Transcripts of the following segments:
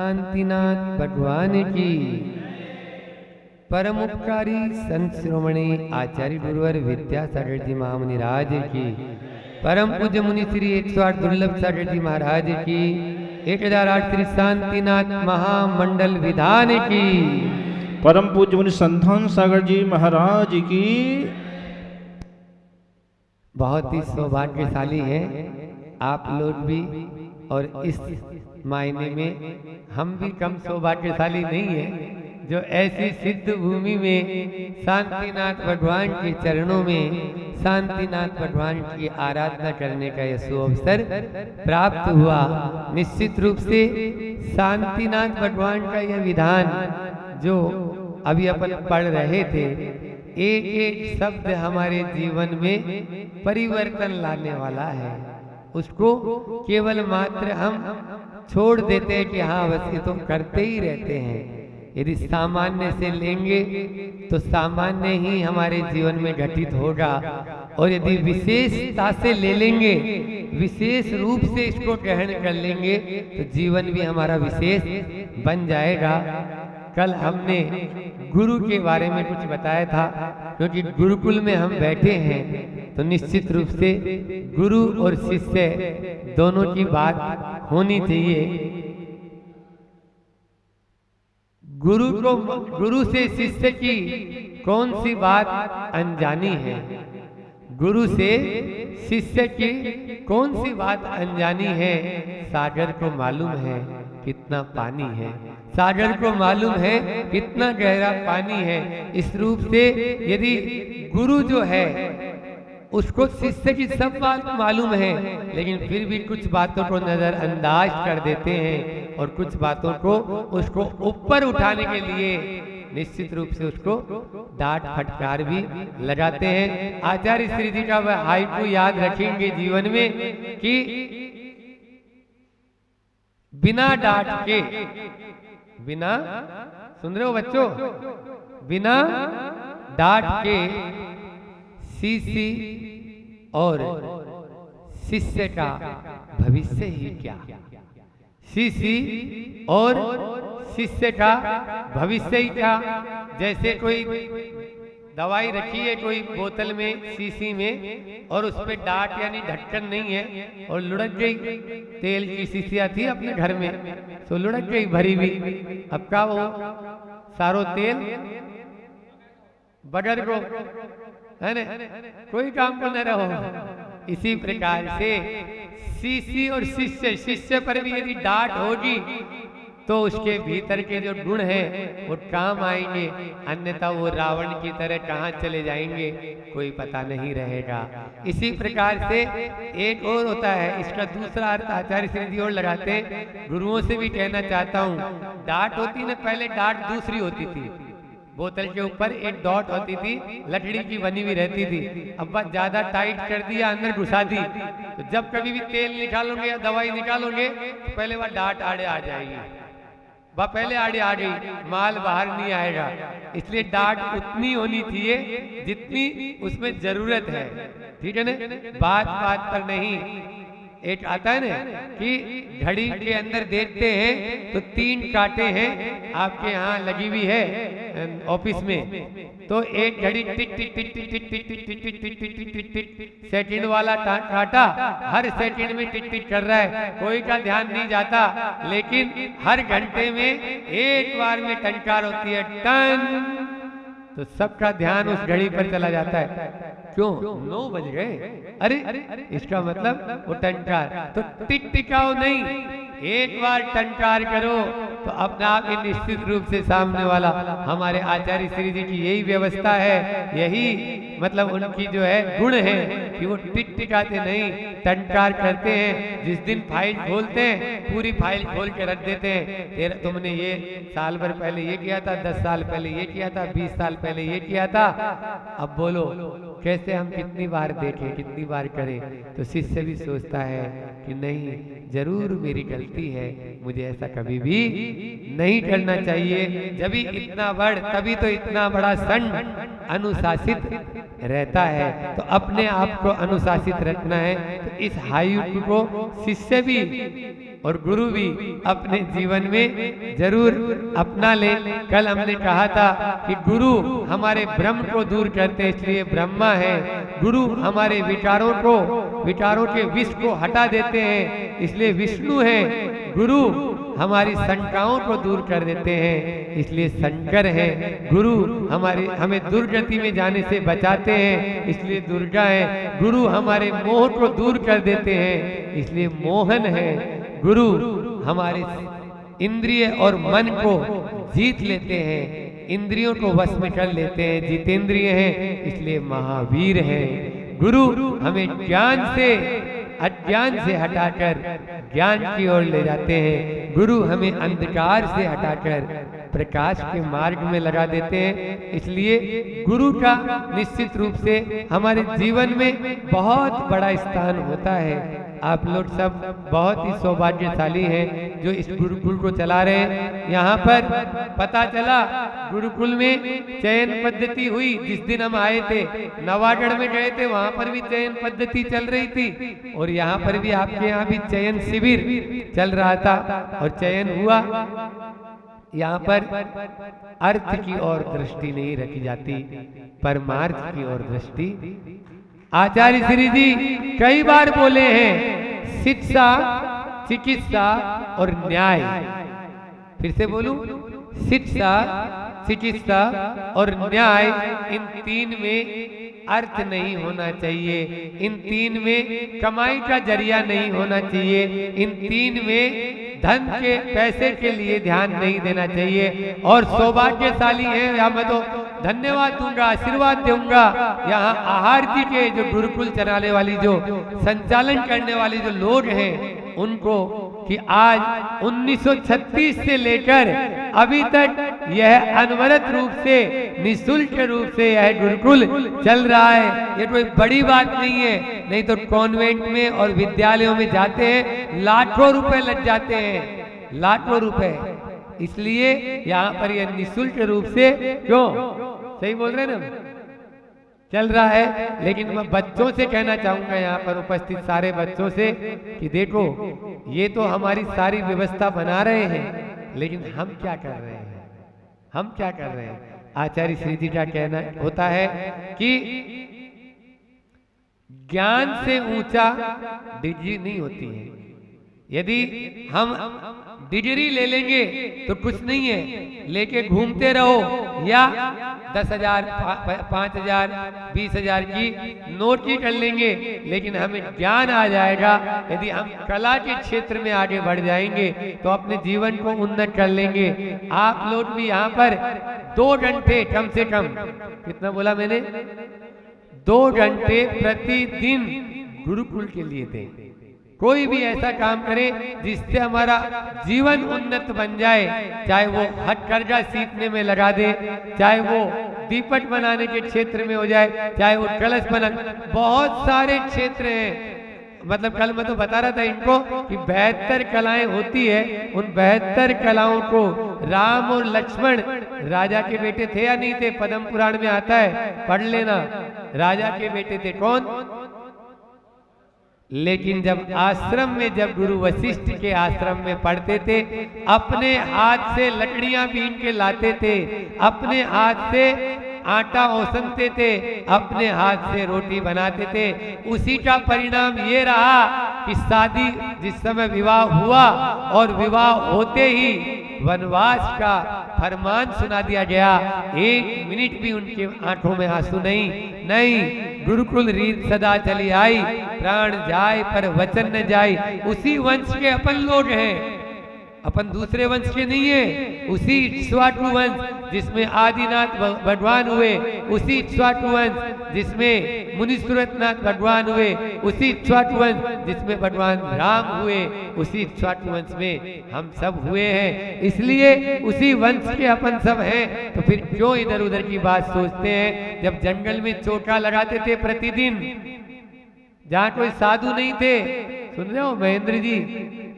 शांतिनाथ भगवान की। परम उपकारी संत श्रोमणी आचार्य गुरुवर विद्यासागर जी महामुनिराज की। परम पूज्य मुनि श्री 108 दुर्लभ सागर जी महाराज की। 1008 श्री शांतिनाथ महामंडल विधान की। परम पूज्य मुनि संतान सागर जी महाराज की। बहुत ही सौभाग्यशाली हैं आप लोग भी, और इस मायने में हम भी कम सौभाग्यशाली नहीं है जो ऐसी सिद्ध भूमि में शांतिनाथ भगवान के चरणों में शांतिनाथ भगवान की आराधना करने का यह सुअवसर प्राप्त हुआ। निश्चित रूप से शांतिनाथ भगवान का यह विधान जो अभी अपन पढ़ रहे थे, एक एक शब्द हमारे जीवन में परिवर्तन लाने वाला है। उसको केवल मात्र हम छोड़ देते हैं कि हाँ बस ये तो करते ही रहते हैं। यदि सामान्य से लेंगे तो सामान्य ही हमारे जीवन में घटित होगा, और यदि विशेषता से ले लेंगे, विशेष रूप से इसको ग्रहण कर लेंगे तो जीवन भी हमारा विशेष बन जाएगा। कल हमने गुरु के बारे में कुछ बताया था, क्योंकि गुरुकुल में हम बैठे हैं तो निश्चित रूप से गुरु और शिष्य दोनों की बात होनी चाहिए। गुरु से शिष्य की कौन सी बात अनजानी है? गुरु से शिष्य की कौन सी बात अनजानी है? सागर को मालूम है कितना पानी है, सागर को मालूम है कितना गहरा पानी है। इस रूप से यदि गुरु जो है उसको शिष्य की सब बात मालूम है, लेकिन फिर भी कुछ बातों को नजरअंदाज कर देते हैं और कुछ बातों को उसको ऊपर उठाने के लिए निश्चित रूप से उसको डांट फटकार भी लगाते हैं। आचार्य श्री जी का वह हाइकू याद रखेंगे जीवन में कि बिना डांट के, बिना, सुन रहे हो बच्चों, बिना डांट के शिष्य और शिष्य का भविष्य ही क्या? शिष्य और शिष्य का भविष्य ही क्या? जैसे कोई दवाई रखी है कोई बोतल में, शीशी में, और उस पे डाट यानी ढक्कन नहीं है और लुढ़क गई। तेल की शीशियां थी अपने घर में तो लुढ़क गई भरी हुई। अब का वो सारो तेल बगैर को है ना, कोई काम को न रहो। इसी प्रकार से शिष्य और शिष्य पर भी यदि डांट होगी तो उसके भीतर के जो गुण हैं वो काम आएंगे, अन्यथा वो रावण की तरह कहाँ चले जाएंगे कोई पता नहीं रहेगा। इसी प्रकार से एक और होता है, इसका दूसरा अर्थ आचार्य श्री जी और लगाते हैं। गुरुओं से भी कहना चाहता हूँ, डांट होती ना, पहले डांट दूसरी होती थी, बोतल के ऊपर एक डॉट होती थी, लकड़ी की बनी हुई रहती थी। अब बस ज्यादा टाइट कर दिया, अंदर घुसा दी, तो जब कभी भी तेल निकालोगे या दवाई निकालोगे तो पहले वह डांट आड़े आ जाएगी, वह पहले आड़े आ गई, माल बाहर नहीं आएगा। इसलिए डांट उतनी होनी चाहिए जितनी उसमें जरूरत है, ठीक है ना, बात बात पर नहीं। एक आता है ना कि घड़ी के अंदर देखते हैं तो 3 कांटे हैं, आपके यहाँ लगी हुई है ऑफिस में, तो एक घड़ी टिक टिक टिक टिक टिक टिक टिक टिक टिक टिक टिक टिक टिक टिक सेकंड वाला कांटा हर सेकंड में टिक टिक कर रहा है, कोई का ध्यान नहीं जाता। लेकिन हर घंटे में एक बार में टंकार होती है, टन, तो सबका ध्यान उस घड़ी पर चला जाता है। क्यों? 9 बज गए, अरे इसका मतलब वो टंकार, तो टिक टिकाओ नहीं, एक बार टंकार करो तो अपने आप ही निश्चित रूप से सामने वाला, हमारे आचार्य श्री जी की यही व्यवस्था है, यही मतलब उनकी जो है गुण है कि वो टिक टिकाते नहीं, टंकार करते हैं। जिस दिन फाइल खोलते हैं पूरी फाइल खोल के रख देते हैं, तेरा तुमने ये साल भर पहले ये किया था, 10 साल पहले ये किया था, 20 साल पहले ये किया था। अब बोलो कैसे हम कितनी बार देखें, कितनी बार करें? तो शिष्य भी सोचता है कि नहीं, जरूर मेरी गलती है, मुझे ऐसा कभी भी नहीं करना चाहिए। जब इतना बड़, तभी तो इतना बड़ा संघ अनुशासित रहता है, तो अपने आप को अनुशासित रखना है। तो इस हायुक को शिष्य भी और गुरु भी अपने जीवन में जरूर अपना ले। कल हमने कहा था कि गुरु हमारे भ्रम को दूर करते हैं, इसलिए ब्रह्मा है। गुरु हमारे विचारों के विष को हटा देते हैं, इसलिए विष्णु है। गुरु हमारी शंकाओं को दूर कर देते हैं, इसलिए शंकर है। गुरु हमें दुर्गति में जाने से बचाते हैं, इसलिए दुर्गा है। गुरु हमारे मोह को दूर कर देते हैं, इसलिए मोहन है। गुरु हमारे इंद्रिय और मन को जीत लेते हैं, इंद्रियों को वश में कर लेते हैं, जितेंद्रिय हैं, इसलिए महावीर है। गुरु हमें ज्ञान से अज्ञान से हटाकर ज्ञान की ओर ले जाते हैं। गुरु हमें अंधकार से हटाकर प्रकाश के मार्ग में लगा देते हैं। इसलिए गुरु का निश्चित रूप से हमारे जीवन में बहुत बड़ा स्थान होता है। आप लोग सब बहुत ही सौभाग्यशाली हैं जो इस गुरुकुल को चला रहे हैं। यहाँ पर पता चला गुरुकुल में चयन पद्धति हुई। जिस दिन हम आए थे नवागढ़ में गए थे, वहाँ पर भी चयन पद्धति चल रही थी और यहाँ पर भी आपके यहाँ भी चयन शिविर चल रहा था और चयन हुआ। यहाँ पर अर्थ की ओर दृष्टि नहीं रखी जाती, परमार्थ की ओर दृष्टि। आचार्य श्री जी कई बार बोले हैं, शिक्षा, चिकित्सा और न्याय। फिर से बोलूं, शिक्षा, चिकित्सा और न्याय, इन तीन में अर्थ नहीं होना चाहिए, इन तीन में कमाई का जरिया नहीं होना चाहिए, इन तीन में धन के पैसे के लिए ध्यान नहीं देना चाहिए। और सौभाग्यशाली है, यहाँ मैं तो धन्यवाद दूंगा, आशीर्वाद दूंगा यहाँ आहार जी के जो गुरुकुल चलाने वाली, जो संचालन करने वाले जो लोग हैं उनको, कि आज 1936 से लेकर अभी तक यह अनवरत रूप से निःशुल्क रूप से यह गुरुकुल चल रहा है। ये कोई बड़ी बात नहीं है, नहीं तो कॉन्वेंट में और विद्यालयों में जाते हैं लाखों रुपए लग जाते हैं, लाखों रुपए। इसलिए यहाँ पर यह निःशुल्क रूप से, क्यों सही बोल रहे हैं ना, चल रहा है। लेकिन मैं बच्चों से कहना चाहूंगा, यहाँ पर उपस्थित सारे बच्चों से, कि देखो ये तो हमारी सारी व्यवस्था बना रहे हैं, लेकिन हम क्या कर रहे हैं, हम क्या कर रहे हैं। आचार्य श्री जी का कहना होता है कि ज्ञान से ऊंचा डिग्री नहीं होती है। यदि हम डिग्री ले लेंगे तो कुछ नहीं है, लेके घूमते रहो या 10,000, 5,000, 20,000 की नोट की कर लेंगे, लेकिन हमें ज्ञान आ जाएगा। यदि हम कला के क्षेत्र में आगे बढ़ जाएंगे तो अपने जीवन को उन्नत कर लेंगे। आप लोग भी यहाँ पर 2 घंटे कम से कम, कितना बोला मैंने, 2 घंटे प्रतिदिन गुरुकुल के लिए दें। कोई भी ऐसा काम करे जिससे हमारा जीवन उन्नत बन जाए, चाहे वो हथकरघा सीखने में लगा दे, चाहे वो दीपक बनाने के क्षेत्र में हो जाए, चाहे वो कलश बना, बहुत सारे क्षेत्र हैं। मतलब कल मैं तो बता रहा था इनको कि 72 कलाएं होती है, उन 72 कलाओं को राम और लक्ष्मण राजा के बेटे थे या नहीं थे, पद्म पुराण में आता है, पढ़ लेना। राजा के बेटे थे कौन? लेकिन जब आश्रम में, जब गुरु वशिष्ठ के आश्रम में पढ़ते थे, अपने हाथ से लकड़ियां बीन के लाते थे, अपने हाथ से आटा औसनते थे, अपने हाथ से रोटी बनाते थे। उसी का परिणाम ये रहा कि शादी, जिस समय विवाह हुआ और विवाह होते ही वनवास का फरमान सुना दिया गया, 1 मिनट भी उनके आंखों में आंसू नहीं। गुरुकुल रीत सदा चली आई, प्राण जाए पर वचन न जाए। उसी वंश के अपन लोग हैं, अपन दूसरे वंश के नहीं है। उसी इक्ष्वाकु वंश जिसमें आदिनाथ भगवान हुए, उसी इक्ष्वाकु वंश जिसमें मुनीश्वरनाथ भगवान हुए, उसी इक्ष्वाकु वंश जिसमें भगवान राम हुए, उसी इक्ष्वाकु वंश में हम सब हुए हैं। इसलिए उसी वंश के अपन सब हैं। तो फिर क्यों इधर उधर की बात सोचते हैं। जब जंगल में चौका लगाते थे प्रतिदिन, जहाँ कोई साधु नहीं थे, सुन रहे हो महेंद्र जी,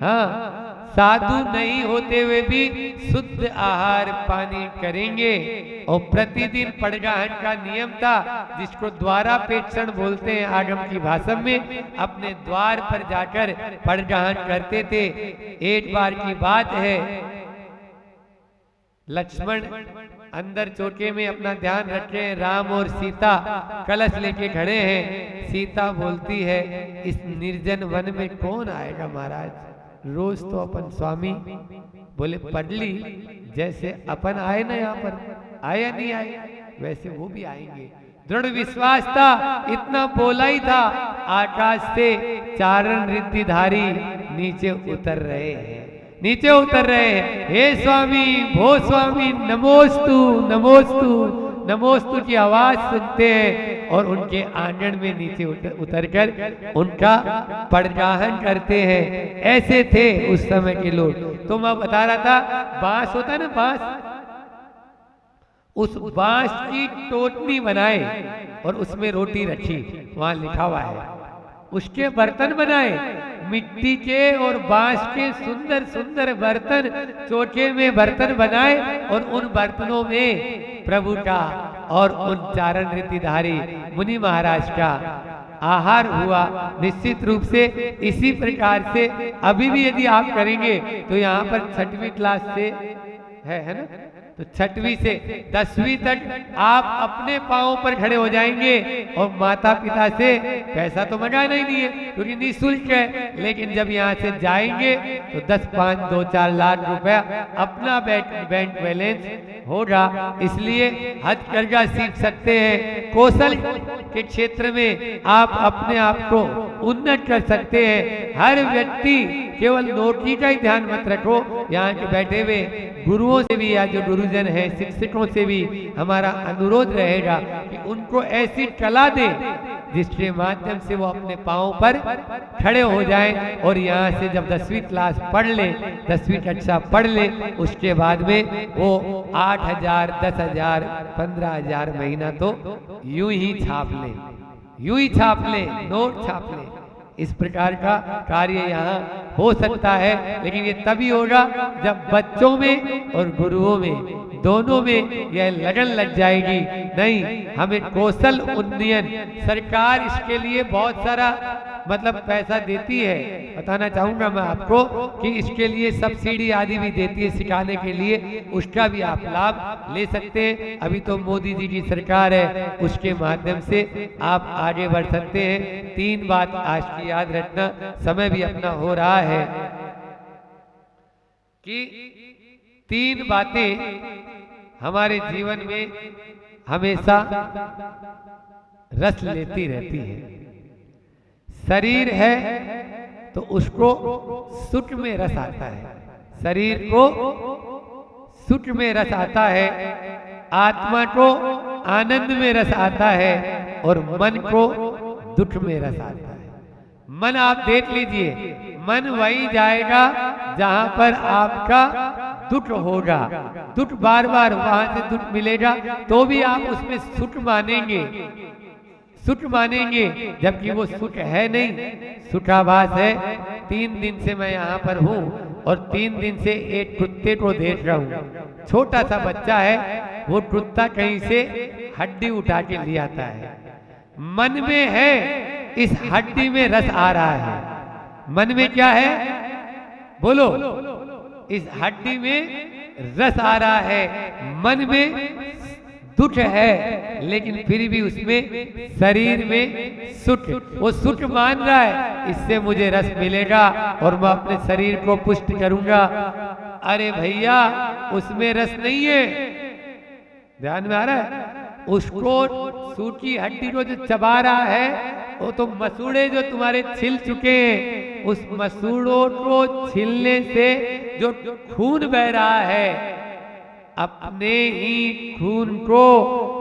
हाँ, साधु नहीं होते हुए भी शुद्ध आहार पानी करेंगे। और प्रतिदिन पड़गाहन का नियम था, जिसको द्वारापेक्षण बोलते हैं आगम की भाषा में, अपने द्वार पर जाकर पड़गाहन करते थे। एक बार की बात है, लक्ष्मण अंदर चौके में अपना ध्यान रखे हैं, राम और सीता कलश लेके खड़े हैं। सीता बोलती है, इस निर्जन वन में कौन आएगा महाराज, रोज तो अपन स्वामी बोले पढ़ ली, जैसे अपन आए ना यहाँ पर, आया नहीं आए वैसे वो भी आएंगे। दृढ़ विश्वास था, इतना बोला ही था, आकाश से चारण रिद्धिधारी नीचे उतर रहे हैं, नीचे उतर रहे हैं। हे स्वामी, भो स्वामी, नमोस्तु नमोस्तु नमोस्तु की आवाज सुनते हैं और उनके आंगन में नीचे उतरकर उनका पड़गाहन करते हैं। ऐसे थे उस समय के लोग। तो मैं बता रहा था, बांस होता है ना, बांस, उस बांस की टोटनी बनाए और उसमें रोटी रखी, वहां लिखा हुआ है। उसके बर्तन बनाए, मिट्टी के और बांस के सुंदर सुंदर बर्तन, चोखे में बर्तन बनाए और उन बर्तनों में प्रभु का और उन चारण रीतिधारी मुनि महाराज का आहार हुआ। निश्चित रूप से इसी प्रकार से अभी भी यदि आप करेंगे तो यहाँ पर 6वीं क्लास से है ना, तो 6वीं से 10वीं तक आप अपने पांवों पर खड़े हो जाएंगे और माता पिता से पैसा तो मंगाना ही नहीं है क्योंकि निःशुल्क है, लेकिन जब यहाँ से जाएंगे तो 10, 5, 2, 4 लाख रुपया अपना बैंक बैलेंस होगा। इसलिए हथकरघा सीख सकते हैं, कौशल के क्षेत्र में आप अपने आप को उन्नत कर सकते हैं। हर व्यक्ति केवल नौकरी का ही ध्यान मत रखो, यहाँ के बैठे हुए गुरुओं से भी या जो गुरुजन हैं, शिक्षकों से भी हमारा अनुरोध रहेगा कि उनको ऐसी कला दें जिसके माध्यम से वो अपने पांव पर खड़े हो जाएं और यहाँ से जब 10वीं क्लास पढ़ ले, 10वीं कक्षा पढ़ ले, उसके बाद में वो 8,000, 10,000, 15,000 महीना तो यूं ही छाप ले, यूं ही छाप ले, नोट छाप ले। इस प्रकार का कार्य यहाँ हो सकता है, लेकिन ये तभी होगा जब बच्चों में और गुरुओं में दोनों में यह लगन लग जाएगी। नहीं, हमें कौशल उन्नयन, सरकार इसके लिए बहुत सारा मतलब पैसा देती है। बताना चाहूंगा मैं आपको कि इसके लिए सब्सिडी आदि भी देती है सिखाने के लिए, उसका भी आप लाभ ले सकते हैं। अभी तो मोदी जी की सरकार है, उसके माध्यम से आप आगे बढ़ सकते हैं। 3 बात आज की याद रखना, समय भी अपना हो रहा है कि 3 बातें हमारे जीवन में हमेशा रस लेती रहती है। शरीर है तो उसको सुख में रस आता है, शरीर को सुख में रस आता है, आत्मा को आनंद में रस आता है और मन को दुख में रस आता है। मन आप देख लीजिए, मन वही जाएगा जहां पर आपका दुख होगा, दुख बार बार वहां से दुख मिलेगा तो भी आप उसमें सुख मानेंगे, सुख मानेंगे, जबकि वो सुख है नहीं, सुखाभास है। 3 दिन से मैं यहाँ पर हूँ और 3 दिन से एक कुत्ते को देख रहा हूँ। छोटा सा बच्चा है, वो कुत्ता कहीं से हड्डी उठा के ले आता है, मन में है इस हड्डी में रस आ रहा है। मन में क्या है बोलो, इस हड्डी में रस आ रहा है, मन में दुख है, लेकिन फिर भी उसमें शरीर में सुख, वो सुख मान रहा है, इससे मुझे रस मिलेगा और मैं अपने शरीर को पुष्ट करूंगा। अरे भैया, उसमें रस नहीं है, ध्यान में आ रहा है? उसको सूखी हड्डी को जो चबा रहा है वो तो मसूड़े जो तुम्हारे छिल चुके हैं, उस मसूड़ों को छिलने से जो खून बह रहा है, अपने ही खून को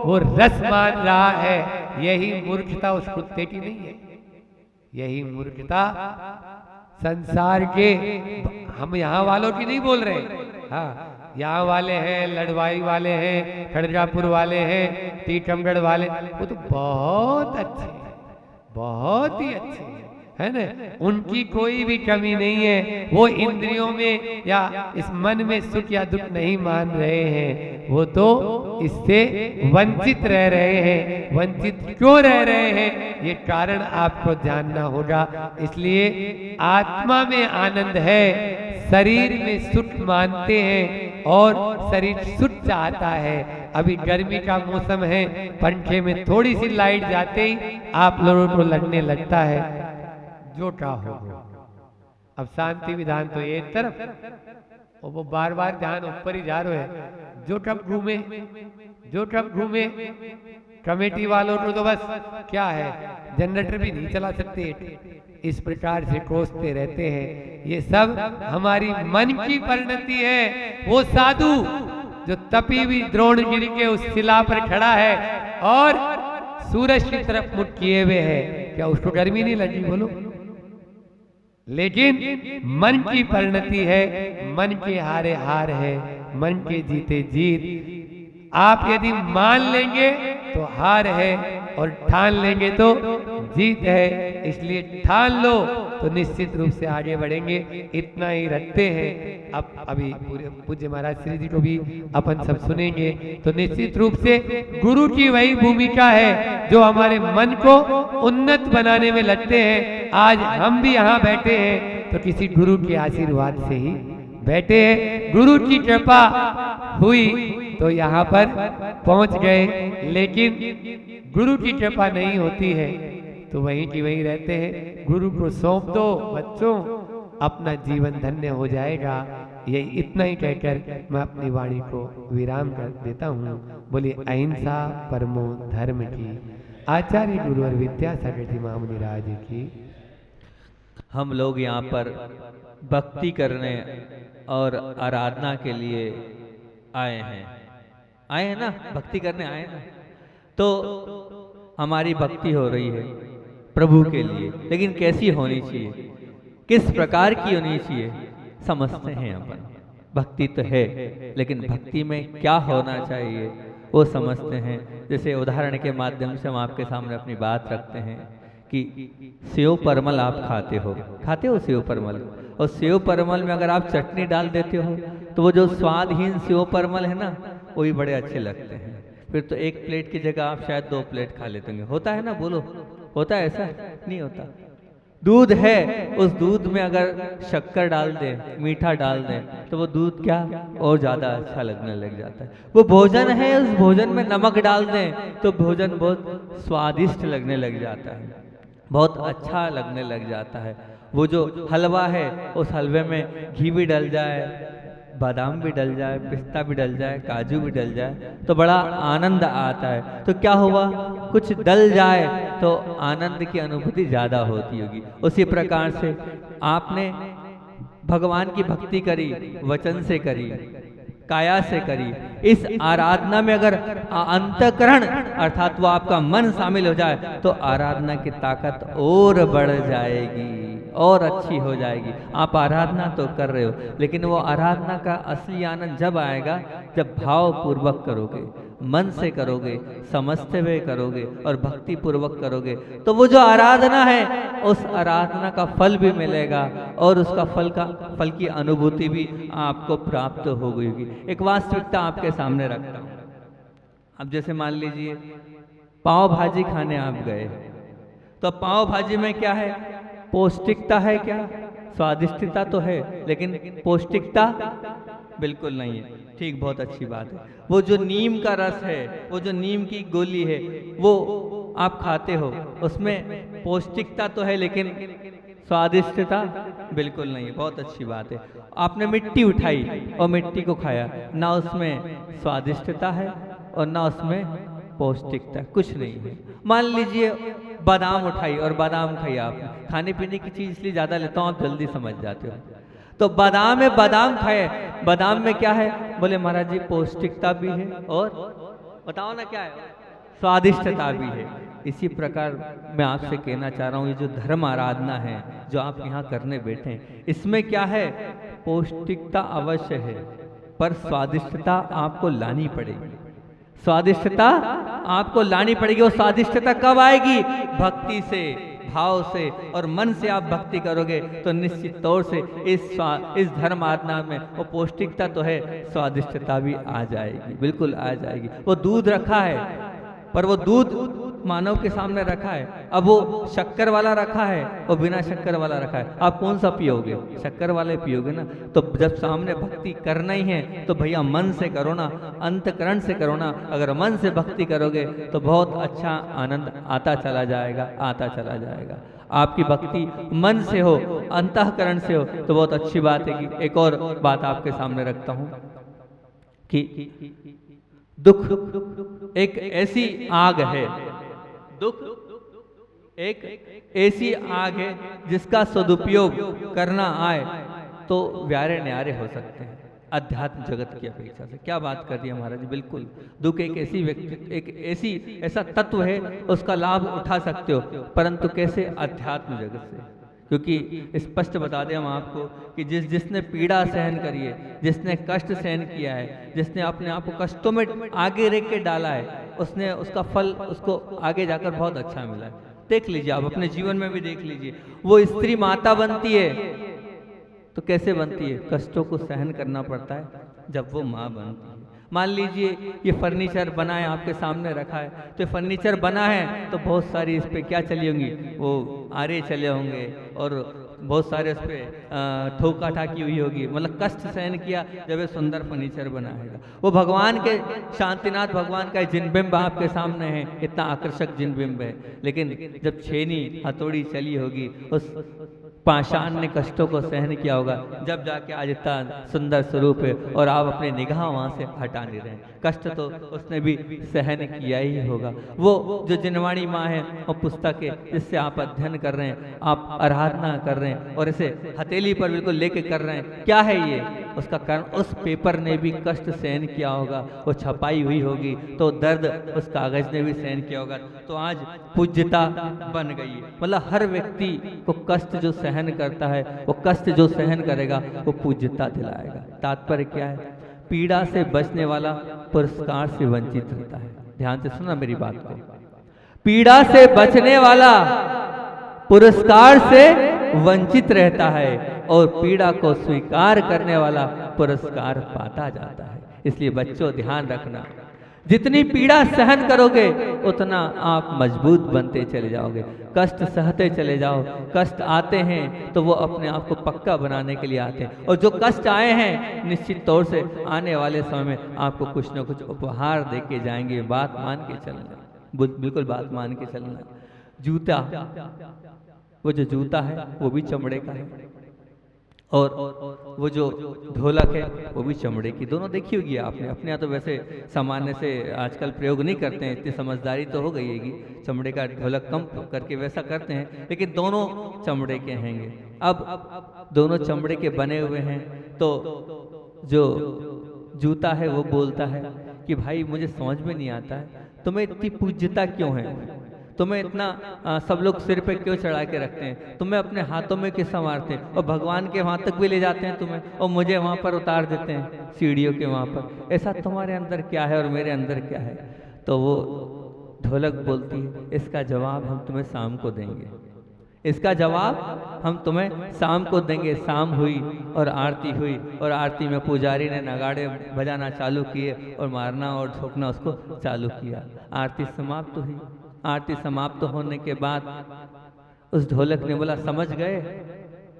वो रस मान रहा है। यही मूर्खता उस कुत्ते की नहीं है, यही मूर्खता संसार के, हम यहाँ वालों की नहीं बोल रहे, हाँ यहाँ वाले हैं, लड़वाई वाले हैं, खड़गापुर वाले हैं, टीकमगढ़ वाले, वो तो बहुत अच्छे हैं, बहुत ही अच्छे हैं, है ना, उनकी कोई भी कमी नहीं है। वो इंद्रियों में या इस मन में सुख या दुख नहीं मान रहे हैं, वो तो इससे वंचित रह रहे हैं। वंचित क्यों रह रहे हैं, ये कारण आपको जानना होगा। इसलिए आत्मा में आनंद है, शरीर में सुख मानते हैं और शरीर सुख चाहता है। अभी गर्मी का मौसम है, पंखे में थोड़ी सी लाइट जाते ही आप लोगों को लगने लगता है जो क्या हो। अब शांति विधान तो एक तरफ और वो बार बार ध्यान ऊपर ही जा रहे हैं। जो कब घूमे कमेटी वालों को तो बस क्या है, जनरेटर भी नहीं चला सकते, इस प्रकार से कोसते रहते हैं। ये सब हमारी मन की परिणति है। वो साधु जो तपी हुई द्रोणगिरि के उस शिला पर खड़ा है और सूरज की तरफ मुख किए हुए है, क्या उसको गर्मी नहीं लगी बोलो? लेकिन मन की परिणति है, मन के हारे हार है, मन के जीते जीत। आप यदि मान लेंगे तो हार है और ठान लेंगे तो जीत है। इसलिए ठान लो तो निश्चित रूप से आगे बढ़ेंगे। इतना ही रखते हैं। अब अभी पूरे पूज्य महाराज श्री जी को भी अपन सब सुनेंगे। तो निश्चित रूप से गुरु की वही भूमिका है जो हमारे मन को उन्नत बनाने में लगते हैं। आज हम भी यहाँ बैठे हैं तो किसी गुरु के आशीर्वाद से ही बैठे हैं। गुरु की कृपा हुई तो यहाँ पर पहुंच गए, लेकिन गुरु की कृपा नहीं होती है तो वहीं की वहीं रहते हैं। गुरु को सौंप दो बच्चों, अपना जीवन धन्य हो जाएगा। ये इतना ही कहकर मैं अपनी वाणी को विराम कर देता हूँ। बोलिए अहिंसा परमो धर्म की। आचार्य गुरु और विद्यासागर जी महामुनि राज की। हम लोग यहाँ पर भक्ति करने और आराधना के लिए आए हैं ना, भक्ति करने आए ना। तो हमारी भक्ति हो रही है प्रभु के लिए, लेकिन कैसी होनी चाहिए, किस प्रकार की होनी चाहिए समझते हैं अपन। भक्ति तो है, लेकिन भक्ति में क्या होना चाहिए वो समझते हैं। जैसे उदाहरण के माध्यम से हम आपके सामने अपनी बात रखते हैं कि सेव परमल आप खाते हो सेव परमल, और सेव परमल में अगर आप चटनी डाल देते हो तो वो जो स्वादहीन सेव परमल है ना, वो भी बड़े अच्छे लगते हैं। फिर तो एक प्लेट की जगह आप शायद 2 प्लेट खा लेते होंगे। होता है ना, बोलो होता है? ऐसा नहीं होता। दूध है, उस दूध में अगर शक्कर डाल दें, मीठा डाल दें, तो वो दूध क्या और ज़्यादा अच्छा लगने लग जाता है। वो भोजन है, उस भोजन में नमक डाल दें तो भोजन बहुत स्वादिष्ट लगने लग जाता है, बहुत अच्छा लगने लग जाता है। वो जो हलवा है, उस हलवे में घी भी डल जाए, बादाम भी डल जाए, पिस्ता भी डल जाए, काजू भी डल जाए तो बड़ा आनंद आता है। तो क्या हुआ, कुछ डल जाए तो आनंद की अनुभूति ज़्यादा होती होगी। उसी प्रकार से आपने भगवान की भक्ति करी, वचन से करी, काया से करी। इस आराधना में अगर अंतःकरण अर्थात वो आपका मन शामिल हो जाए तो आराधना की ताकत और बढ़ जाएगी और अच्छी हो जाएगी। आप आराधना तो कर रहे हो, लेकिन वो आराधना का असली आनंद जब आएगा जब भाव पूर्वक करोगे, मन से करोगे, समझते हुए करोगे और भक्ति पूर्वक करोगे, तो वो जो आराधना है उस आराधना का फल भी मिलेगा और उसका फल की अनुभूति भी आपको प्राप्त हो गई होगी। एक वास्तविकता आपके सामने रखता हूँ। अब जैसे मान लीजिए पाव भाजी खाने आप गए, तो पाव भाजी में क्या है, पौष्टिकता है क्या? स्वादिष्टता तो है, लेकिन पौष्टिकता बिल्कुल नहीं है। ठीक, बहुत अच्छी बात है। वो जो नीम का रस है, वो जो नीम की गोली है, वो आप खाते हो, उसमें पौष्टिकता तो है लेकिन स्वादिष्टता बिल्कुल नहीं है। बहुत अच्छी बात है। आपने मिट्टी उठाई और मिट्टी को खाया, ना उसमें स्वादिष्टता है और ना उसमें पौष्टिकता, कुछ नहीं है। मान लीजिए बादाम उठाई और बादाम खाई आपने। खाने पीने की चीज इसलिए ज्यादा लेता हूँ, आप जल्दी समझ जाते हो। तो बादाम में बादाम खाए, बादाम में क्या है, बोले महाराज जी पौष्टिकता भी है और बताओ ना क्या है, स्वादिष्टता भी है। इसी प्रकार मैं आपसे कहना चाह रहा हूँ, ये जो धर्म आराधना है जो आप यहाँ करने बैठे हैं, इसमें क्या है, पौष्टिकता अवश्य है पर स्वादिष्टता आपको लानी पड़ेगी। स्वादिष्टता आपको लानी पड़ेगी। और स्वादिष्टता कब आएगी? भक्ति से। भाव से और मन से आप भक्ति करोगे तो निश्चित तौर से इस धर्म आराधना में वो पौष्टिकता तो है, स्वादिष्टता भी आ जाएगी, बिल्कुल आ जाएगी। वो दूध रखा है पर वो दूध मानव के सामने रखा है, अब वो शक्कर वाला रखा है और बिना शक्कर वाला रखा है, आप कौन सा पियोगे? शक्कर वाले पियोगे ना। तो जब सामने भक्ति करना ही है तो भैया मन से करो ना, अंतकरण से करो ना। अगर मन से भक्ति करोगे तो बहुत अच्छा आनंद आता चला जाएगा, आता चला जाएगा। आपकी भक्ति मन से हो, अंतःकरण से हो तो बहुत अच्छी बात है। कि एक और बात आपके सामने रखता हूं कि दुख एक ऐसी आग है, दुख एक ऐसी आग है जिसका सदुपयोग करना आए तो व्यारे न्यारे हो सकते हैं अध्यात्म जगत की अपेक्षा से। क्या बात कर दी है महाराज, बिल्कुल। दुख एक ऐसी व्यक्ति, एक ऐसा तत्व है, उसका लाभ उठा सकते हो, परंतु कैसे? अध्यात्म जगत से। क्योंकि स्पष्ट बता दें हम आपको कि जिसने पीड़ा सहन करी है, जिसने कष्ट सहन किया है, जिसने अपने आप को कष्टों में आगे रख के डाला है, उसने उसका फल उसको आगे जाकर बहुत अच्छा मिला है। देख लीजिए, आप अपने जीवन में भी देख लीजिए। वो स्त्री माता बनती है तो कैसे बनती है? कष्टों को सहन करना पड़ता है जब वो माँ बनती है। मान लीजिए ये फर्नीचर बना है, आपके सामने रखा है, तो फर्नीचर बना है तो बहुत सारी इस पे क्या चली होंगी, वो आरे चले होंगे और बहुत सारे उस पर ठोका ठाकी हुई होगी, मतलब कष्ट सहन किया जब ये सुंदर फर्नीचर बनाएगा। वो भगवान के शांतिनाथ भगवान का जिनबिंब आपके सामने है, इतना आकर्षक जिनबिंब है, लेकिन जब छेनी हथौड़ी चली होगी, उस पाषाण ने कष्टों को सहन किया होगा, जब जाके आज इतना सुंदर स्वरूप है और आप अपने निगाह वहां से हटा नहीं रहे। कष्ट तो उसने भी सहन किया ही होगा। वो जो जिनवाणी माँ है, वो पुस्तक है जिससे आप अध्ययन कर रहे हैं, आप आराधना कर रहे हैं और इसे हथेली पर बिल्कुल लेके कर रहे हैं। क्या है ये? उसका कारण उस पेपर ने भी कष्ट सहन किया होगा, वो छपाई हुई होगी तो दर्द उस कागज ने भी सहन किया होगा, तो आज पूज्यता बन गई है। मतलब हर व्यक्ति को कष्ट जो सहन करता है, वो कष्ट जो सहन करेगा वो पूज्यता दिलाएगा। तात्पर्य क्या है? पीड़ा से बचने वाला पुरस्कार से वंचित रहता है। ध्यान से सुना मेरी बात को। पीड़ा से बचने वाला पुरस्कार से वंचित रहता है और पीड़ा को स्वीकार करने वाला पुरस्कार पाता जाता है। इसलिए बच्चों ध्यान रखना, जितनी पीड़ा सहन करोगे उतना आप मजबूत बनते चले जाओगे। कष्ट सहते चले जाओ। कष्ट आते हैं तो वो अपने आप को पक्का बनाने के लिए आते हैं, और जो कष्ट आए हैं निश्चित तौर से आने वाले समय में आपको कुछ न कुछ उपहार दे के जाएंगे। बात मान के चलना, बिल्कुल बात मान के चलना। जूता, वो जो जूता है वो भी चमड़े का है, और वो जो ढोलक है वो भी चमड़े की। दोनों देखी होगी आपने। अपने यहाँ तो वैसे सामान्य से आजकल प्रयोग नहीं करते हैं, इतनी समझदारी तो हो गई हैगी, चमड़े का ढोलक कम करके वैसा करते हैं, लेकिन दोनों चमड़े के हैंगे। अब दोनों चमड़े के बने हुए हैं तो जो जूता है वो बोलता है कि भाई मुझे समझ में नहीं आता है, तुम्हें इतनी पूज्यता क्यों है, तुम्हें इतना सब लोग सिर पे क्यों चढ़ा के रखते हैं, तुम्हें अपने हाथों में क्यों संवारते हैं, और भगवान के वहाँ तक भी ले जाते हैं तुम्हें, और मुझे वहाँ पर उतार देते हैं सीढ़ियों के वहाँ पर। ऐसा तुम्हारे अंदर क्या है और मेरे अंदर क्या है? तो वो ढोलक बोलती है, इसका जवाब हम तुम्हें शाम को देंगे, इसका जवाब हम तुम्हें शाम को देंगे। शाम हुई और आरती हुई, और आरती में पुजारी ने नगाड़े बजाना चालू किए और मारना और ठोकना उसको चालू किया। आरती समाप्त हुई। आरती समाप्त होने के बाद उस ढोलक ने बोला, समझ गए?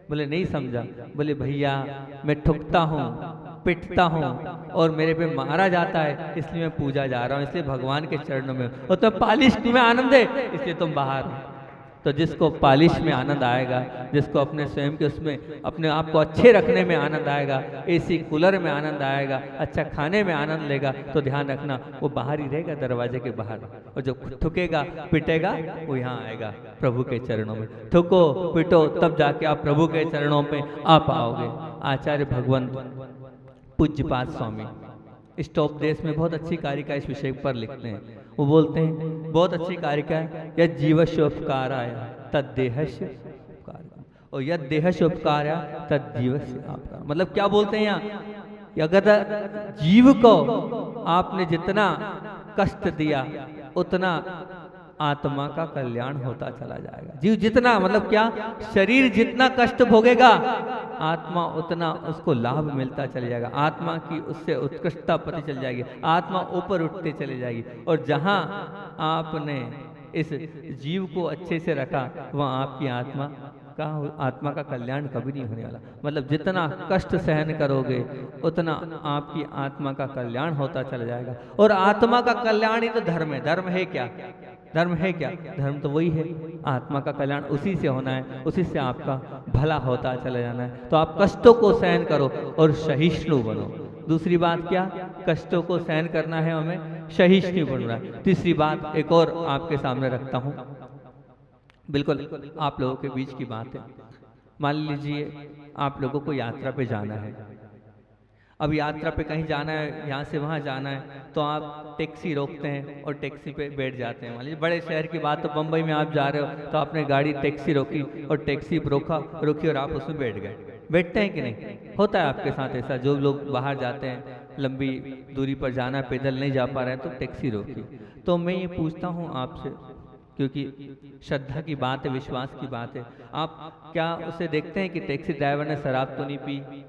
बोले नहीं समझा। बोले भैया मैं ठुकता हूँ, पिटता हूँ और मेरे पे मारा जाता है, इसलिए मैं पूजा जा रहा हूँ, इसलिए भगवान के चरणों में। और तो पालिश तुम्हें आनंद है इसलिए तुम बाहर हो। तो जिसको पालिश में आनंद आएगा, जिसको अपने स्वयं के उसमें अपने आप को अच्छे रखने में आनंद आएगा, एसी कूलर में आनंद आएगा, अच्छा खाने में आनंद लेगा, तो ध्यान रखना वो बाहर ही रहेगा, दरवाजे के बाहर। और जो ठुकेगा पिटेगा वो यहाँ आएगा प्रभु के चरणों में। ठुको पिटो तब जाके आप प्रभु के चरणों में आ पाओगे। आचार्य भगवंत पूज्यपाद स्वामी इष्टोपदेश में बहुत अच्छी कारिका इस विषय पर लिखते हैं। वो बोलते हैं बहुत अच्छी कारिका है, यद जीवस्योपकाराय तद्देहस्य उपकार, और यद देहस्योपकाराय तद जीवस्य उपकार। मतलब क्या बोलते हैं यहाँ, अगर जीव को आपने जितना कष्ट दिया उतना आत्मा का कल्याण होता चला जाएगा। जीव जितना मतलब क्या, शरीर जितना कष्ट भोगेगा आत्मा उतना उसको लाभ मिलता चले जाएगा, आत्मा की उससे उत्कृष्टता पता चल जाएगी, आत्मा ऊपर उठते चले जाएगी। और जहां आपने इस जीव को अच्छे से रखा वहां आपकी आत्मा का कल्याण कभी नहीं होने वाला। मतलब जितना कष्ट सहन करोगे उतना आपकी आत्मा का कल्याण होता चला जाएगा। और आत्मा का कल्याण ही तो धर्म है। धर्म है क्या? धर्म है क्या? धर्म तो वही है, आत्मा का कल्याण उसी से होना है, उसी से आपका भला होता चला जाना है। तो आप कष्टों को सहन करो और सहिष्णु बनो। दूसरी बात क्या? कष्टों को सहन करना है हमें, सहिष्णु बनना है। तीसरी बात एक और आपके सामने रखता हूं, बिल्कुल आप लोगों के बीच की बात है। मान लीजिए आप लोगों को यात्रा पे जाना है, अब यात्रा पे कहीं जाना है, यहाँ से वहाँ जाना है, तो आप टैक्सी रोकते हैं और टैक्सी पे बैठ जाते हैं। मान लीजिए बड़े शहर की बात, तो बम्बई में आप जा रहे हो तो आपने गाड़ी टैक्सी रोकी और टैक्सी रोकी और आप उसमें बैठ गए। बैठते हैं कि नहीं? होता है आपके साथ ऐसा। जो लोग बाहर जाते हैं, लंबी दूरी पर जाना, पैदल नहीं जा पा रहे हैं, तो टैक्सी रोकी। तो मैं ये पूछता हूँ आपसे, क्योंकि श्रद्धा की बात है, विश्वास की बात है, आप क्या उसे देखते हैं कि टैक्सी ड्राइवर ने शराब तो नहीं पी?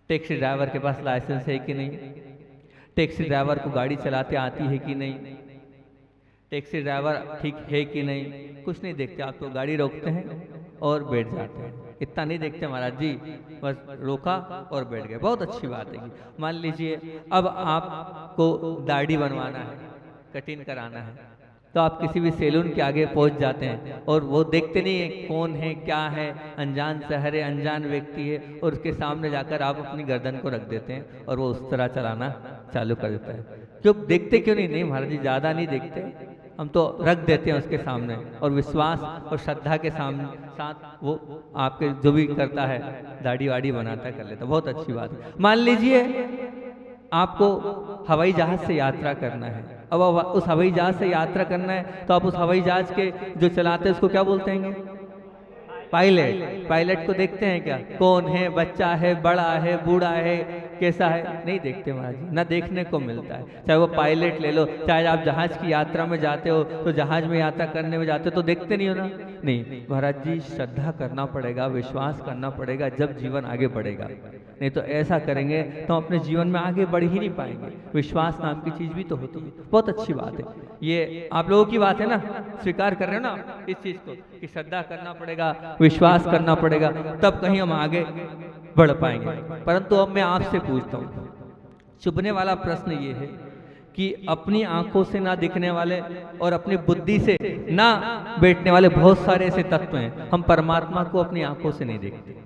टैक्सी ड्राइवर के पास लाइसेंस है कि नहीं? टैक्सी ड्राइवर को गाड़ी चलाते आती है कि नहीं? टैक्सी ड्राइवर ठीक है कि नहीं? कुछ नहीं देखते, आप तो गाड़ी रोकते हैं और बैठ जाते हैं। इतना नहीं देखते महाराज जी, बस रोका और बैठ गए। बहुत अच्छी बात है। मान लीजिए अब आपको दाढ़ी बनवाना है, कटिंग कराना है, तो आप किसी भी सैलून के आगे पहुंच जाते हैं और वो देखते नहीं है कौन है, क्या है, अनजान शहर है, अनजान व्यक्ति है, और उसके सामने जाकर आप अपनी गर्दन को रख देते हैं और वो उस तरह चलाना चालू कर देता है। क्यों देखते क्यों नहीं? नहीं महाराज जी, ज़्यादा नहीं देखते, हम तो रख देते हैं उसके सामने, और विश्वास और श्रद्धा के साथ वो आपके जो भी करता है, दाढ़ी वाड़ी बनाता है, कर लेता है। बहुत अच्छी बात है। मान लीजिए आपको हवाई जहाज से यात्रा करना है। अब उस हवाई जहाज से यात्रा करना है तो आप उस हवाई जहाज के जो चलाते हैं उसको क्या बोलते हैं? पायलट। पायलट को देखते हैं क्या? कौन है, बच्चा है, बड़ा है, बूढ़ा है, कैसा है? नहीं देखते महाराज जी, ना देखने को मिलता है। चाहे वो पायलट ले लो, चाहे आप जहाज की यात्रा में जाते हो तो जहाज में यात्रा करने में जाते हो तो देखते नहीं हो ना? नहीं महाराज जी, श्रद्धा करना पड़ेगा, विश्वास करना पड़ेगा, जब जीवन आगे बढ़ेगा। नहीं तो ऐसा करेंगे तो अपने जीवन में आगे बढ़ ही नहीं पाएंगे। विश्वास नाम की चीज भी तो होती है। बहुत अच्छी बात है। ये आप लोगों की बात है ना, स्वीकार कर रहे हो ना इस चीज को कि श्रद्धा करना पड़ेगा, विश्वास करना पड़ेगा, तब कहीं हम आगे बढ़ पाएंगे। परंतु अब मैं आपसे पूछता हूँ, चुभने वाला प्रश्न ये है कि अपनी आंखों से ना दिखने वाले और अपनी बुद्धि से ना बैठने वाले बहुत सारे ऐसे तत्व हैं। हम परमात्मा को अपनी आंखों से नहीं देखते।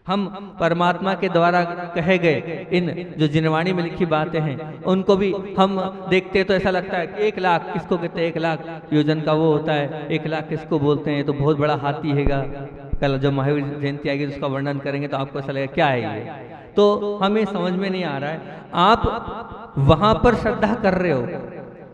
हम परमात्मा के द्वारा कहे गए इन जो जिनवाणी में लिखी बातें हैं उनको भी हम देखते हैं तो ऐसा लगता है कि 1 लाख किसको कहते हैं? 1 लाख योजन का वो होता है, 1 लाख किसको बोलते हैं? तो बहुत बड़ा हाथी हैगा। कल जब महावीर जयंती आएगी तो उसका वर्णन करेंगे तो आपको ऐसा लगेगा क्या है ये। तो हमें समझ में नहीं आ रहा है। आप वहां पर श्रद्धा कर रहे हो,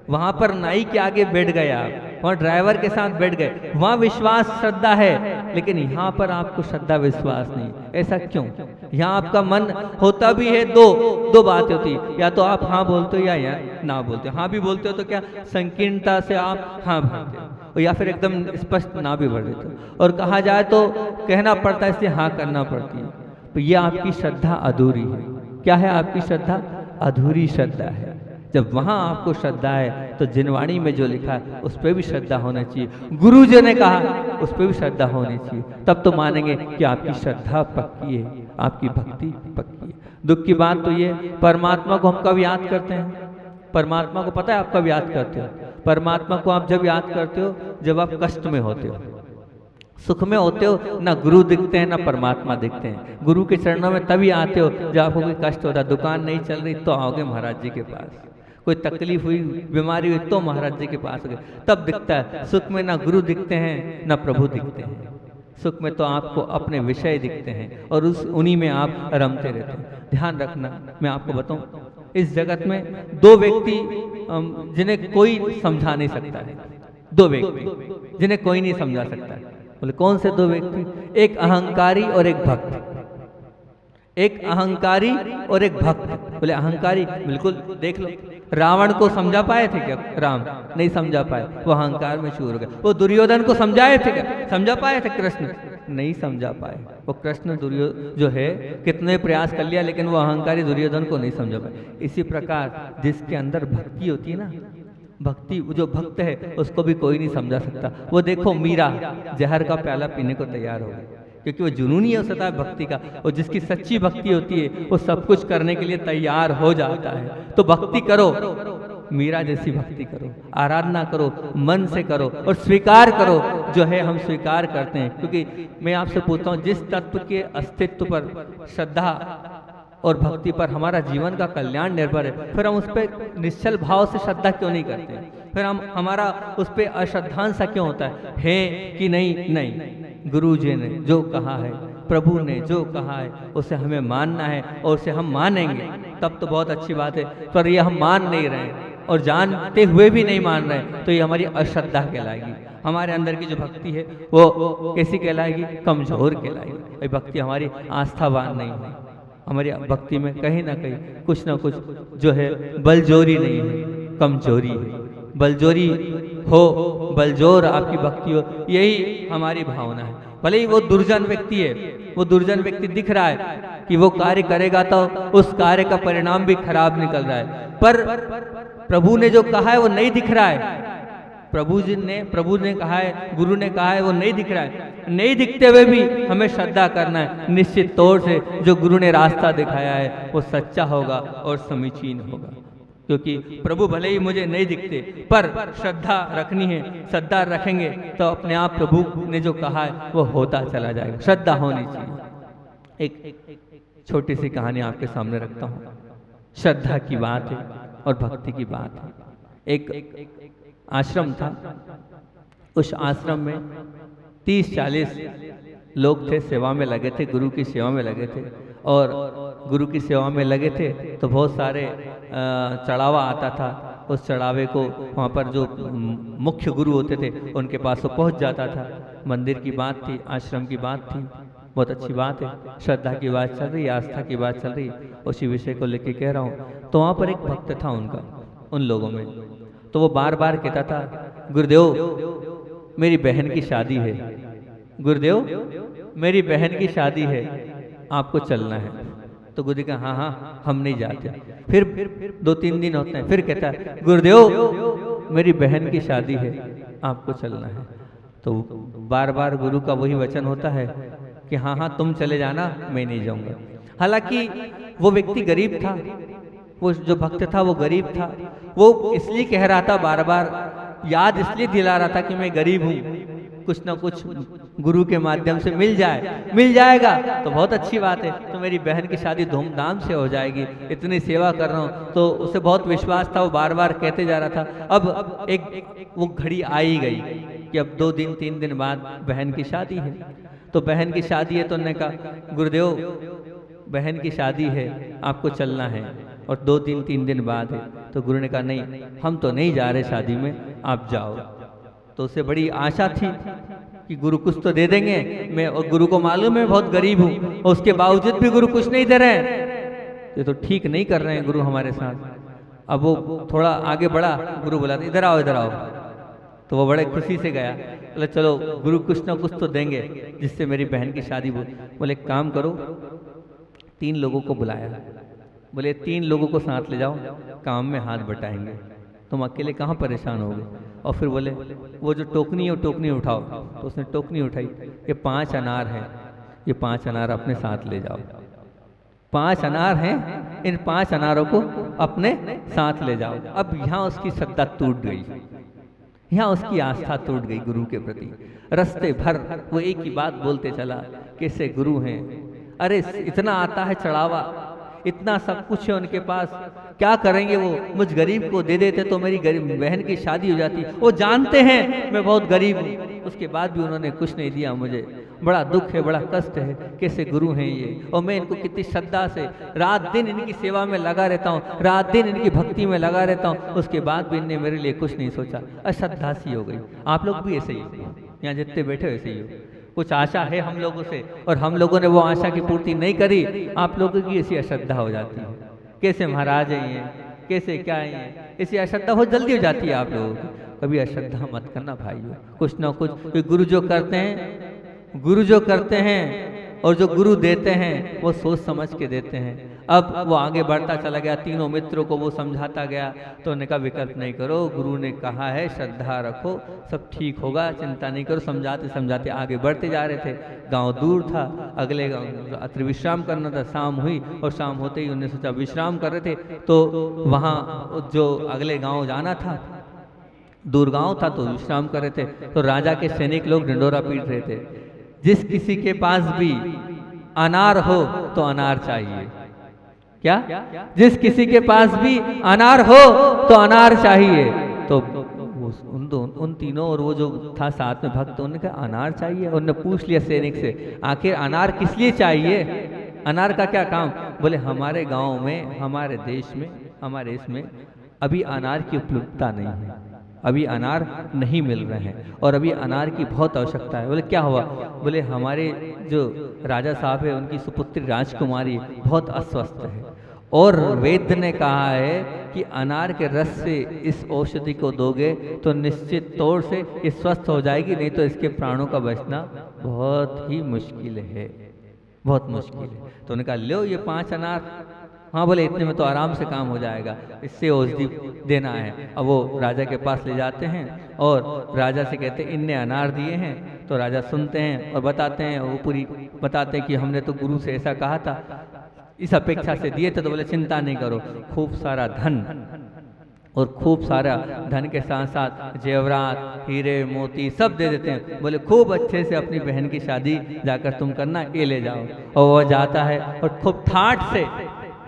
वहां पर नाई के आगे बैठ गए, आप वहां ड्राइवर के साथ बैठ गए, वहां विश्वास श्रद्धा है, लेकिन यहाँ पर आपको श्रद्धा विश्वास नहीं। ऐसा क्यों? यहाँ आपका मन होता भी है, दो बातें होती है, या तो आप हाँ बोलते हो या ना बोलते हो। हाँ भी बोलते हो तो क्या संकीर्णता से आप हाँ भरते हो, या फिर एकदम स्पष्ट ना भी भर देते हो। और कहा जाए तो कहना पड़ता है, इसलिए हाँ करना पड़ती है। तो ये आपकी श्रद्धा अधूरी है। क्या है आपकी श्रद्धा? अधूरी श्रद्धा है। जब वहां आपको श्रद्धा है तो जिनवाणी में जो लिखा है उस पर भी श्रद्धा होना चाहिए, गुरु जी ने कहा उस पर भी श्रद्धा होनी चाहिए, तब तो मानेंगे कि आपकी श्रद्धा पक्की है, आपकी भक्ति पक्की है। दुख की बात तो ये, परमात्मा को हम कब याद करते हैं? परमात्मा को पता है आप कब याद करते हो? परमात्मा को आप जब याद करते हो जब आप कष्ट में होते हो, सुख में होते हो, ना गुरु दिखते हैं ना परमात्मा दिखते हैं। गुरु के चरणों में तभी आते हो जब आपको कोई कष्ट होता है, दुकान नहीं चल रही तो आओगे महाराज जी के पास, कोई तकलीफ हुई, बीमारी हुई तो महाराज जी के पास गए, तब दिखता है। सुख में ना गुरु दिखते हैं ना प्रभु दिखते हैं। सुख में तो आपको अपने विषय दिखते हैं और उन्हीं में आप रमते रहते हैं। ध्यान रखना, मैं आपको बताऊं, इस जगत में 2 व्यक्ति जिन्हें कोई समझा नहीं सकता है। 2 व्यक्ति जिन्हें कोई नहीं समझा सकता है। बोले कौन से 2 व्यक्ति? एक अहंकारी और एक भक्त। एक अहंकारी और एक भक्त। बोले अहंकारी, बिल्कुल देख लो, रावण को समझा पाए थे क्या राम? नहीं समझा पाए, वो अहंकार में चूर हो गए। वो दुर्योधन को समझाए थे क्या? समझा पाए थे कृष्ण? नहीं समझा पाए। वो कृष्ण जो है कितने प्रयास कर लिया, लेकिन वो अहंकारी दुर्योधन को नहीं समझा पाए। इसी प्रकार जिसके अंदर भक्ति होती है ना, भक्ति, वो जो भक्त है उसको भी कोई नहीं समझा सकता। वो देखो मीरा जहर का प्याला पीने को तैयार हो गई, क्योंकि वो जुनूनी होता है भक्ति का। और जिसकी सच्ची भक्ति होती है वो सब कुछ करने के लिए तैयार हो जाता है। तो भक्ति करो, मीरा जैसी भक्ति करो, आराधना करो, मन से करो और स्वीकार करो। जो है हम स्वीकार करते हैं, क्योंकि मैं आपसे पूछता हूँ, जिस तत्व के अस्तित्व पर, श्रद्धा और भक्ति पर हमारा जीवन का कल्याण निर्भर है, फिर हम उस पर निश्चल भाव से श्रद्धा क्यों नहीं करते हैं? फिर हमारा उस पर अश्रद्धांश क्यों होता है कि नहीं? नहीं, गुरु जी ने जो कहा है, प्रभु ने जो कहा है, उसे हमें मानना है और उसे हम मानेंगे, तब तो बहुत अच्छी बात है। पर ये हम मान नहीं रहे और जानते हुए भी नहीं मान रहे, तो ये हमारी अश्रद्धा कहलाएगी। हमारे अंदर की जो भक्ति है वो कैसी कहलाएगी? कमजोर कहलाएगी। भक्ति हमारी आस्थावान नहीं है, हमारी भक्ति में कहीं ना कहीं कुछ ना कुछ जो है बलजोरी नहीं है, कमजोरी है। बलजोरी हो, बलजोर आपकी भक्ति हो, यही हमारी भावना है। भले ही वो दुर्जन व्यक्ति है, वो दुर्जन व्यक्ति दिख रहा है कि वो कार्य करेगा तो उस कार्य का परिणाम भी खराब निकल रहा है, पर प्रभु ने जो कहा है वो नहीं दिख रहा है। प्रभु ने कहा है, गुरु ने कहा है, वो नहीं दिख रहा है। नहीं दिखते हुए भी हमें श्रद्धा करना है। निश्चित तौर से जो गुरु ने रास्ता दिखाया है वो सच्चा होगा और समीचीन होगा, क्योंकि प्रभु भले ही मुझे नहीं दिखते, पर श्रद्धा रखनी है। श्रद्धा रखेंगे तो अपने आप प्रभु ने जो कहा है वो होता चला जाएगा। श्रद्धा होनी चाहिए। एक छोटी सी कहानी आपके सामने रखता हूँ। श्रद्धा की बात है और भक्ति की बात है। एक आश्रम था, उस आश्रम में 30-40 लोग थे, सेवा में लगे थे, गुरु की सेवा में लगे थे। और गुरु की सेवा में लगे थे तो बहुत सारे चढ़ावा आता था। उस चढ़ावे को वहाँ पर जो मुख्य गुरु होते थे उनके पास वो पहुँच जाता था। मंदिर की बात थी, आश्रम की बात थी, बहुत अच्छी बात है। श्रद्धा की बात चल रही है, आस्था की बात चल रही है, उसी विषय को लेके कह रहा हूँ। तो वहाँ पर एक भक्त था उनका, उन लोगों में, तो वो बार बार कहता था, गुरुदेव मेरी बहन की शादी है, गुरुदेव मेरी बहन की शादी है, आपको चलना है। तो गुरुदेव कहा हाँ हाँ हम नहीं जाते। फिर 2-3 दिन होते हैं, फिर कहता है, गुरुदेव मेरी बहन की शादी है, आपको चलना है। तो बार बार गुरु का वही वचन होता है कि हाँ हाँ तुम चले जाना, मैं नहीं जाऊंगा। हालांकि वो व्यक्ति गरीब था, वो जो भक्त था वो गरीब था। वो इसलिए कह रहा था, बार बार याद इसलिए दिला रहा था कि मैं गरीब हूँ, कुछ ना कुछ गुरु के माध्यम से मिल जाएगा तो बहुत अच्छी बात है। तो मेरी बहन की शादी धूमधाम से हो जाएगी, इतनी सेवा कर रहा हूँ। तो उसे बहुत विश्वास था, वो बार बार कहते जा रहा था। अब एक वो घड़ी आई गई कि अब 2-3 दिन बाद बहन की शादी है। तो बहन की शादी है तो उन्होंने कहा, गुरुदेव बहन की शादी है, आपको चलना है और 2-3 दिन बाद है। तो गुरु ने कहा, नहीं हम तो नहीं जा रहे शादी में, आप जाओ। तो उसे बड़ी आशा थी कि गुरु कुछ तो दे देंगे। मैं, और गुरु को मालूम है बहुत गरीब हूँ, और उसके बावजूद भी गुरु कुछ नहीं दे रहे हैं, ये तो ठीक नहीं कर रहे हैं गुरु हमारे साथ। अब वो थोड़ा आगे बढ़ा, गुरु बोला इधर आओ इधर आओ। तो वो बड़े खुशी से गया, बोले चलो गुरु कुछ ना कुछ तो देंगे जिससे मेरी बहन की शादी हो। बोले एक काम करो, 3 लोगों को बुलाया, बोले 3 लोगों को साथ ले जाओ, काम में हाथ बटाएंगे, तुम अकेले कहाँ परेशान होगे। और फिर बोले वो जो टोकनी है वो टोकनी उठाओ। तो उसने टोकनी उठाई, ये 5 अनार हैं, ये 5 अनार अपने साथ ले जाओ। 5 अनार हैं, इन 5 अनारों को अपने साथ ले जाओ। अब यहाँ उसकी श्रद्धा टूट गई, यहाँ उसकी आस्था टूट गई गुरु के प्रति। रास्ते भर वो एक ही बात बोलते चला, कैसे गुरु हैं, अरे इतना आता है चढ़ावा, इतना सब कुछ है उनके पास, क्या करेंगे वो, मुझ गरीब को दे देते तो मेरी गरीब बहन की शादी हो जाती। वो जानते हैं मैं बहुत गरीब हूँ, उसके बाद भी उन्होंने कुछ नहीं दिया मुझे। बड़ा दुख है, बड़ा कष्ट है, कैसे गुरु हैं ये। और मैं इनको कितनी श्रद्धा से रात दिन इनकी सेवा में लगा रहता हूँ, रात दिन इनकी भक्ति में लगा रहता हूँ, उसके बाद भी इनने मेरे लिए कुछ नहीं सोचा। अश्रद्धा सी हो गई। आप लोग भी ऐसे ही, यहाँ जितने बैठे वैसे ही हो, कुछ आशा है हम लोगों से और हम लोगों ने वो आशा की पूर्ति नहीं करी, आप लोगों की ऐसी अश्रद्धा हो जाती है। कैसे महाराज हैं, कैसे क्या हैं, इससे अश्रद्धा बहुत जल्दी हो जाती है आप लोगों की। कभी अश्रद्धा मत करना भाइयों, कुछ ना कुछ गुरु जो करते हैं, गुरु जो करते हैं और जो गुरु देते हैं वो सोच समझ के देते हैं। अब वो आगे बढ़ता चला गया, तीनों मित्रों को वो समझाता गया, तो उन्होंने कहा विकल्प नहीं करो, गुरु ने कहा है श्रद्धा रखो, सब ठीक होगा, चिंता नहीं करो। समझाते समझाते आगे बढ़ते जा रहे थे। गांव दूर था, अगले गांव रात्रि विश्राम करना था। शाम हुई और शाम होते ही उन्होंने सोचा विश्राम कर रहे थे, तो वहाँ जो अगले गाँव जाना था, दूर गाँव था, तो विश्राम कर रहे थे। तो राजा के सैनिक लोग ढिंडोरा पीट रहे थे, जिस किसी के पास भी अनार हो तो अनार चाहिए। क्या? जिस किसी के पास भी अनार हो तो अनार चाहिए। तो उन तीनों और वो जो था साथ में भक्त, उन्होंने कहा अनार चाहिए। उन्होंने पूछ लिया सैनिक से, आखिर अनार किस लिए चाहिए, अनार का क्या काम? बोले हमारे गांव में, हमारे देश में, हमारे इसमें अभी अनार की उपलब्धता नहीं है, अभी अनार नहीं मिल रहे हैं और अभी अनार की बहुत आवश्यकता है। बोले क्या हुआ? बोले हमारे जो राजा साहब है उनकी सुपुत्री राजकुमारी बहुत अस्वस्थ है और वैद्य ने कहा है कि अनार के रस से इस औषधि को दोगे तो निश्चित तौर से ये स्वस्थ हो जाएगी, नहीं तो इसके प्राणों का बचना बहुत ही मुश्किल है, बहुत मुश्किल है। तो उन्होंने कहा लो ये 5 अनार। हाँ बोले इतने में तो आराम से काम हो जाएगा, इससे औषधि देना है। अब वो राजा के पास ले जाते हैं और राजा से कहते हैं इनने अनार दिए हैं। तो राजा सुनते हैं और बताते हैं, वो पूरी बताते हैं कि हमने तो गुरु से ऐसा कहा था, इस अपेक्षा से दिए थे। तो बोले चिंता नहीं करो, खूब सारा धन और खूब सारा धन के साथ साथ जेवरात, हीरे मोती सब दे देते हैं। बोले खूब अच्छे से अपनी बहन की शादी जाकर तुम करना, ये ले जाओ। और वह जाता है और खूब ठाठ से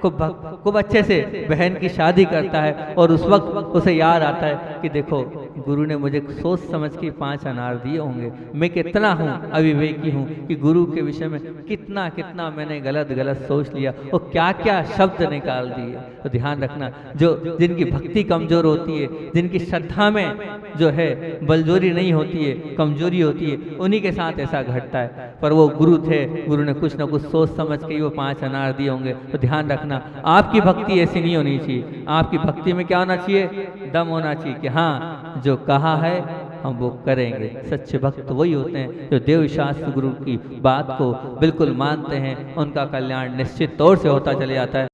खूब अच्छे से बहन की शादी करता है। और उस वक्त उसे याद आता है कि देखो गुरु ने मुझे सोच समझ के 5 अनार दिए होंगे, मैं कितना हूँ अविवेकी हूँ कि गुरु के विषय में कितना कितना मैंने गलत सोच लिया और क्या क्या शब्द निकाल दिए। तो ध्यान रखना, जो जिनकी भक्ति कमजोर होती है, जिनकी श्रद्धा में जो है बलजोरी नहीं होती है, कमजोरी होती है, उन्हीं के साथ ऐसा घटता है। पर वो गुरु थे, गुरु ने कुछ ना कुछ सोच समझ के वो 5 अनार दिए होंगे। तो ध्यान रखना, आपकी भक्ति ऐसी नहीं होनी चाहिए। आपकी भक्ति में क्या होना चाहिए? दम होना चाहिए कि हाँ जो कहा है हम वो करेंगे। सच्चे भक्त वही होते हैं जो देव शास्त्र गुरु की बात को बिल्कुल मानते हैं, उनका कल्याण निश्चित तौर से होता चले जाता है।